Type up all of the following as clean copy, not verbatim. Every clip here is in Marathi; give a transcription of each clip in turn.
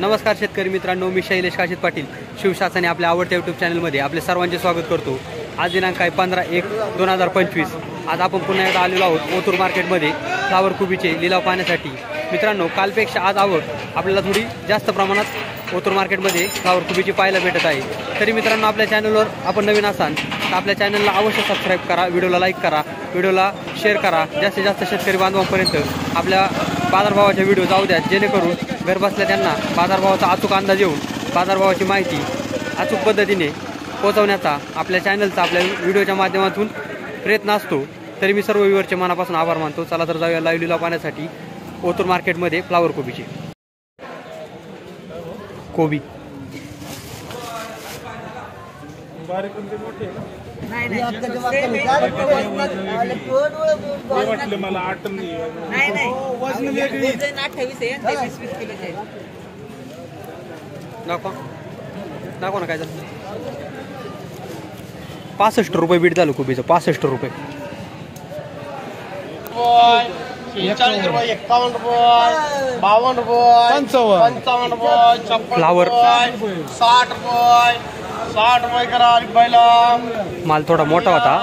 नमस्कार शेतकरी मित्रांनो, मी शैलेश काशीत पाटील शिवशासनाने आपल्या आवडत्या यूट्यूब चॅनलमध्ये आपले सर्वांचे स्वागत करतो। आज दिनांक आहे 15/1/2025। आज आपण पुन्हा एकदा आलेलो आहोत ओतूर मार्केटमध्ये फ्लावर कोबीचे लिलाव पाहण्यासाठी। मित्रांनो, कालपेक्षा आज आवक आपल्याला थोडी जास्त प्रमाणात ओतूर मार्केटमध्ये फ्लावर कोबीची पाहायला भेटत आहे। तरी मित्रांनो, आपल्या चॅनलवर आपण नवीन असाल तर आपल्या चॅनलला अवश्य सबस्क्राईब करा, व्हिडिओला लाईक करा, व्हिडिओला शेअर करा। जास्तीत जास्त शेतकरी बांधवांपर्यंत आपल्या बाजारभावाचे व्हिडिओ जाऊ द्या, जेणेकरून घरबसल्या त्यांना बाजारभावाचा अचूक अंदाज येऊन बाजारभावाची माहिती अचूक पद्धतीने पोहोचवण्याचा आपल्या चॅनलचा आपल्या व्हिडिओच्या माध्यमातून प्रयत्न असतो। तरी मी सर्व व्ह्यूअरचे मनापासून आभार मानतो। चला तर जाऊया लाईव्ह लिलाव पाहण्यासाठी ओतूर मार्केटमध्ये फ्लावर कोबीचे। कोबी दाखवा ना काय झालं। 65 रुपये बीट झालं कोबीचं, 65 रुपये। 40 रुपये, 51 रुपये, 52 रुपये, 55 रुपये, फ्लावर 60 रुपये, 60 रुपये करा पहिला। माल थोडा मोठा होता,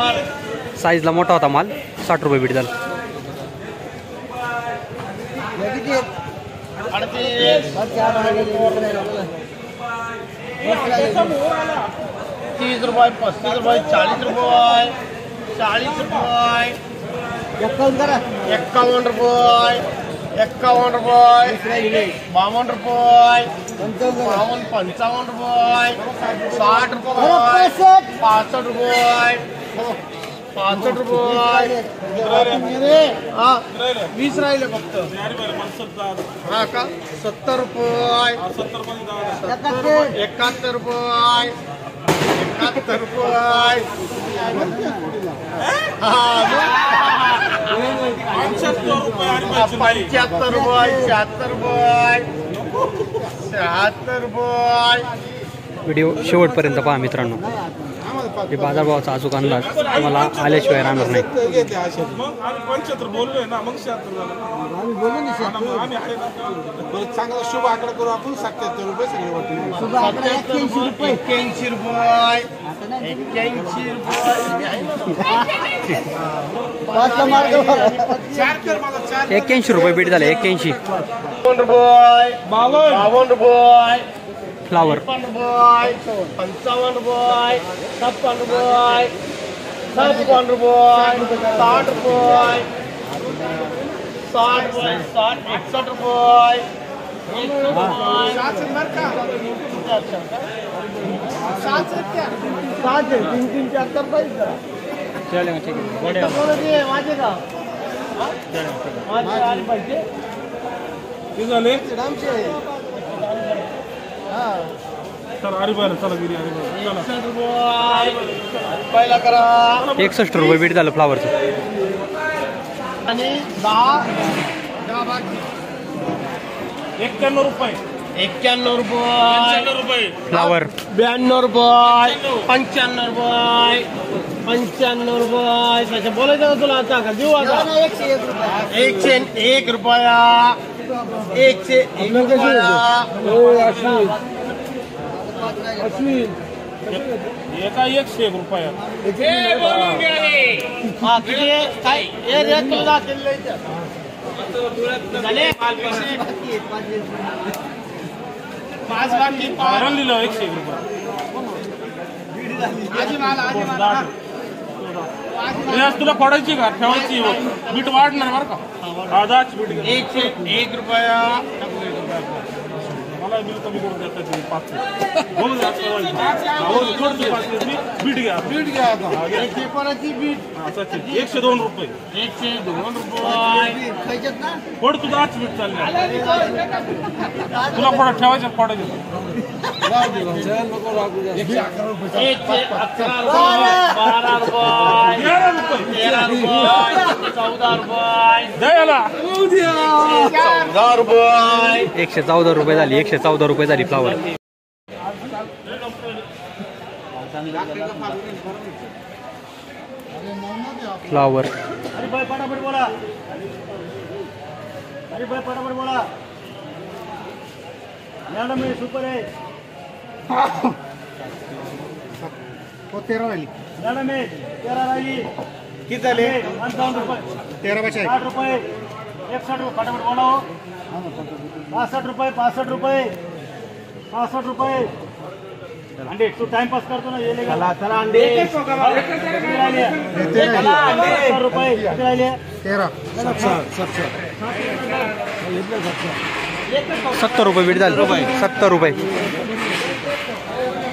साईजला मोठा होता माल। 60 रुपये बीट झालं। 30 रुपये, 35 रुपये, 40 रुपये, 40 रुपये, 51 रुपये, 51 रुपये, 52 रुपये, 55 रुपये, 60 रुपये, 65 रुपये, 65 रुपये, 20 राहिले फक्त। हा का? 70 रुपये, 71 रुपये, 71 रुपये, 75 रुपये, 76 रुपये, 76 रुपये। व्हिडिओ शेवटपर्यंत पहा मित्रांनो, हे बाजारभावाचा अचूक अंदाज तुम्हाला आल्याशिवाय राहणार नाही। चांगला शुभ आकडा करू आपण। 77 रुपये सगळे वाटले। 81 रुपये, 81 रुपये, 81 रुपये बीट झाले। 81 रुपये, 52 रुपये, फ्लावर 55 रुपये, 56 रुपये, 56 रुपये, 60 रुपये, 60 रुपये, 61 रुपये, 61 रुपये बीट झालं फ्लावरचं। आणि 10 91 रुपये, 91 रुपये, फ्लावर 92 रुपये, 95 रुपये, 95 रुपये। त्याच्या बोलायचं का तुला आता का देऊ आता? 101 रुपया, 101 रुपया, एका 101 रुपया। हा किती काय हे रेट तुला झाले 5 बाकी भरून दिलं 101 रुपये। तुला पडायची का ठेवायची? बीट वाढणार बरं का? 101 रुपया। मला बिल कमी करून देतात 5 बीट घ्या, बीट घ्या पेपराची बीट 102 रुपये, 102 रुपये। पड तुझा 8 बीट चालले तुला पडत ठेवायचं पडायचं। 111 रुपये, 12 रुपये, 13 रुपये, 14 रुपये, द्यायला 14 रुपये, 114 रुपये झाली। 114 रुपये झाली फ्लावर। फ्लावर फटाफट बोला, अरे भाई फटाफट बोला। मॅडम हे सुपर आहे. हो 13 राहिली. मॅडम हे 13 राहिली. किती झाले? 55 रुपये. 13 बचे. 60 रुपये. 61 रुपये. फटाफट बोलाव. 65 रुपये. 65 रुपये. 65 रुपये. अंडे तू टाइमपास करतो ना. चला चला अंडे. चला अंडे. 70 रुपये. किती राहिले? 13. 70 रुपये बीट झाले. 70 रुपये.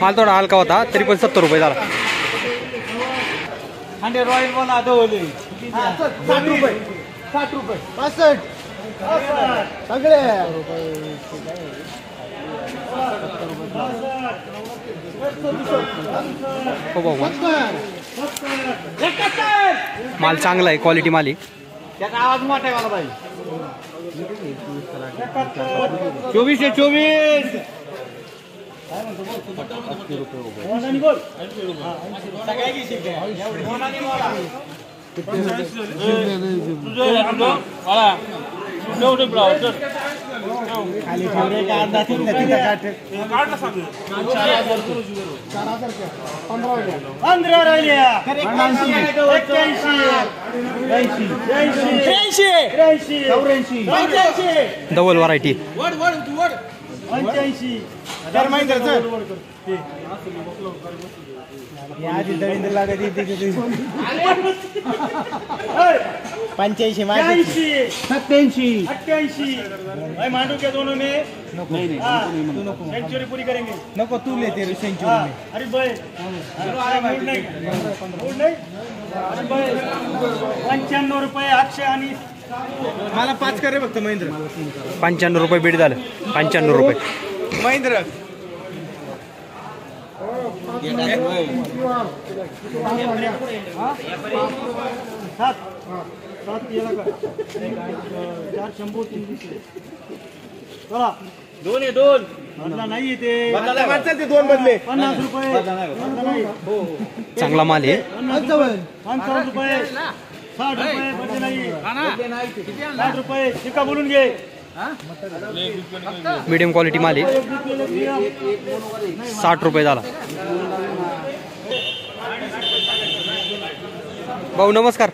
माल थोडा हलका होता तरी पण 70 रुपये झाला. अंडे रॉयल बोला दोले. 60 रुपये. 60 रुपये. 65 सगळे हो बाबा माल चांगला आहे. क्वालिटी माल आहे. त्याचा आवाज मोठा आहे मला पाहिजे. 24 24 खाली ठेवले का अर्धा तीन 15 राहिल्या. 81 डबल व्हरायटी. 85 आधी दळींद्र लागत 85 87 88 मांडू क्या दोनों में? सेंचुरी पूरी करेंगे. नको तू ले तेरी सेंचुरी में. अरे भाई मूड नाही. अरे भाई 95 रुपये 800 आणि मला 5 करे फक्त महेंद्र. 95 रुपये बीट झालं. 95 रुपये महेंद्र. 7 याला का 4 शंभू 3 दिसले. चला 2 आहे 2 बदला नाही ते. ते 2 बदले 50 रुपये. चांगला माल आहे. 55 रुपये. 60 रुपये बदले नाही. 60 रुपये शिका बोलून घे. मीडियम क्वालिटी माल आहे. 60 रुपये झाला. भाऊ नमस्कार.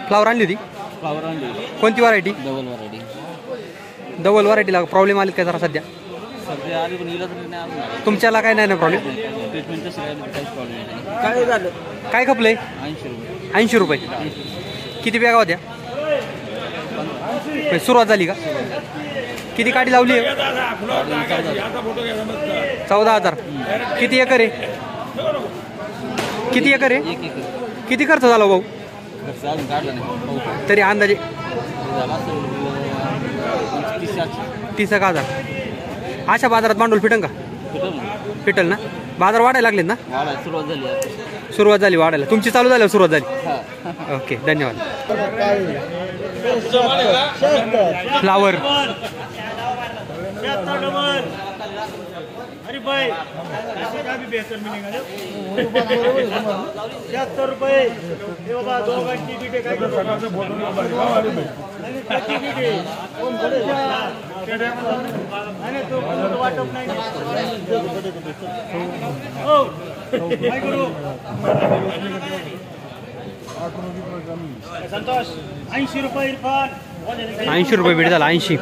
फ्लावर आणली होती. कोणती व्हरायटी? डबल व्हरायटीला प्रॉब्लेम आले काय जरा सध्या? तुमच्याला काय नाही ना प्रॉब्लेम? काय झालं? काय खपलंय? 80 रुपये. किती बॅगा होत्या? सुरुवात झाली का? किती काठी लावली आहे? 14,000. किती एकर आहे? किती एकर आहे? किती खर्च झाला भाऊ? तरी अंदाजे 30,000. अशा बाजारात भांडवल फिटन का? फिटल ना. बाजार वाढायला लागलेत ना? सुरुवात झाली वाढायला. तुमची चालू झाल्यावर सुरुवात झाली. ओके धन्यवाद. फ्लावर अरे भाई का भी बेहतर मिलेगा. 76 रुपये. हे बाबा दोघांची बिटे काय वाटप नाही. हो काय करू संतोष. 80 रुपये इरफान. 80 रुपये भेट झाला. 80.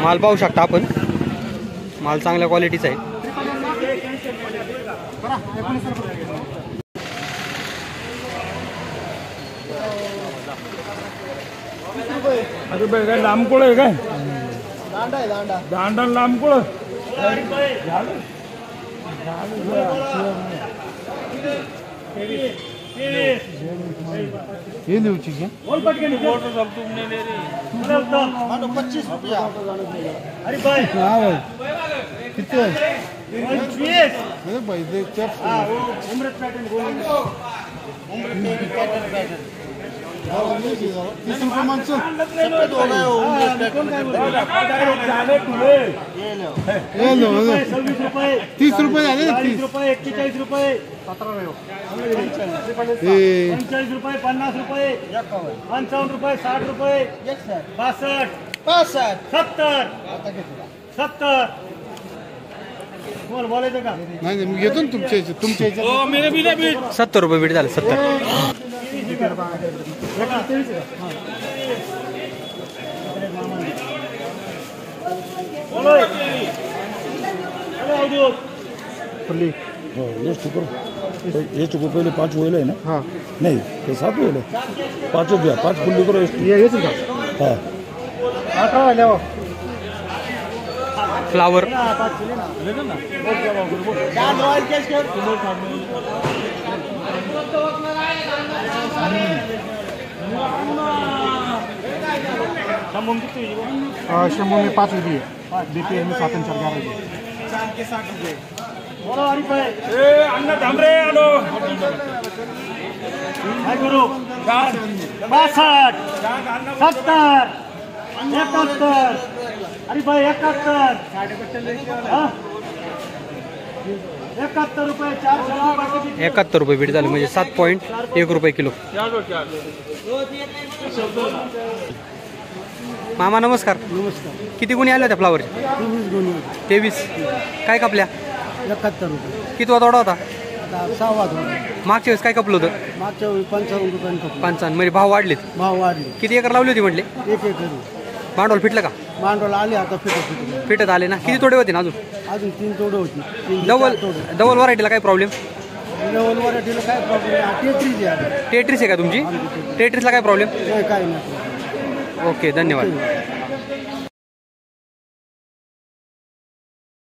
माल पाहू शकता आपण. माल चांगल्या क्वालिटीचा आहे. अरे बाई काय लांबकोळ आहे काय? दांडा आहे दांडा. दांडा लांबकोळ. ये देऊची क्या? 25 रुपया. अरे भाई किती? 25. अरे भाई उमरत पॅटर्न. 30 रुपये माणसं हे लो, 26 रुपये 30 रुपये झाले ना, 40 रुपये 41 रुपये 45 रुपये 50 रुपये 55 रुपये 60 रुपये 65 70 बोलायचं का नाही नाही, मी घेतो ना तुमच्या ह्याच्यात. 70 रुपये बीट झालं 70. ये चुको पहले 5 होईल आहे ना. हाँ नहीं ते 7 होईल आहे. 5 द्या, 5 फुल्ली करो. ये का हाँ फ्लावर शंभर में 5 रुपये बीपीएल में 7 4 11 रुपये. बोलो हरिभाई अण्णा थांबरे आलो. काय करू 62 70 71 हरिभाई 71 71 रुपये 400 71 रुपये बीट झालं म्हणजे 7.1 रुपये किलो. मामा नमस्कार. नमस्कार किती गुणी आल्या त्या फ्लावरच्या? 23. काय कापल्या? 71 रुपये किती तोडा होता? 6 मागच्या वेळेस काय कापलं होतं? मागच्या वेळी 55 रुपयांचा 55. म्हणजे भाव वाढलेत. भाव वाढले किती एकर लावली होती म्हटले? 1 एकर भांडवल फिटलं का? मांडवला आले आता फिटत फिटत आले ना. किती तोडे होते ना अजून? अजून 3 तोडे होती डबल व्हरायटीला काय प्रॉब्लेम? लेवल वराठीला काय प्रॉब्लेम टेट्रीज आहे टेट्रिस आहे का तुमची? टेट्रिसला काय प्रॉब्लेम? काय नाही ओके धन्यवाद.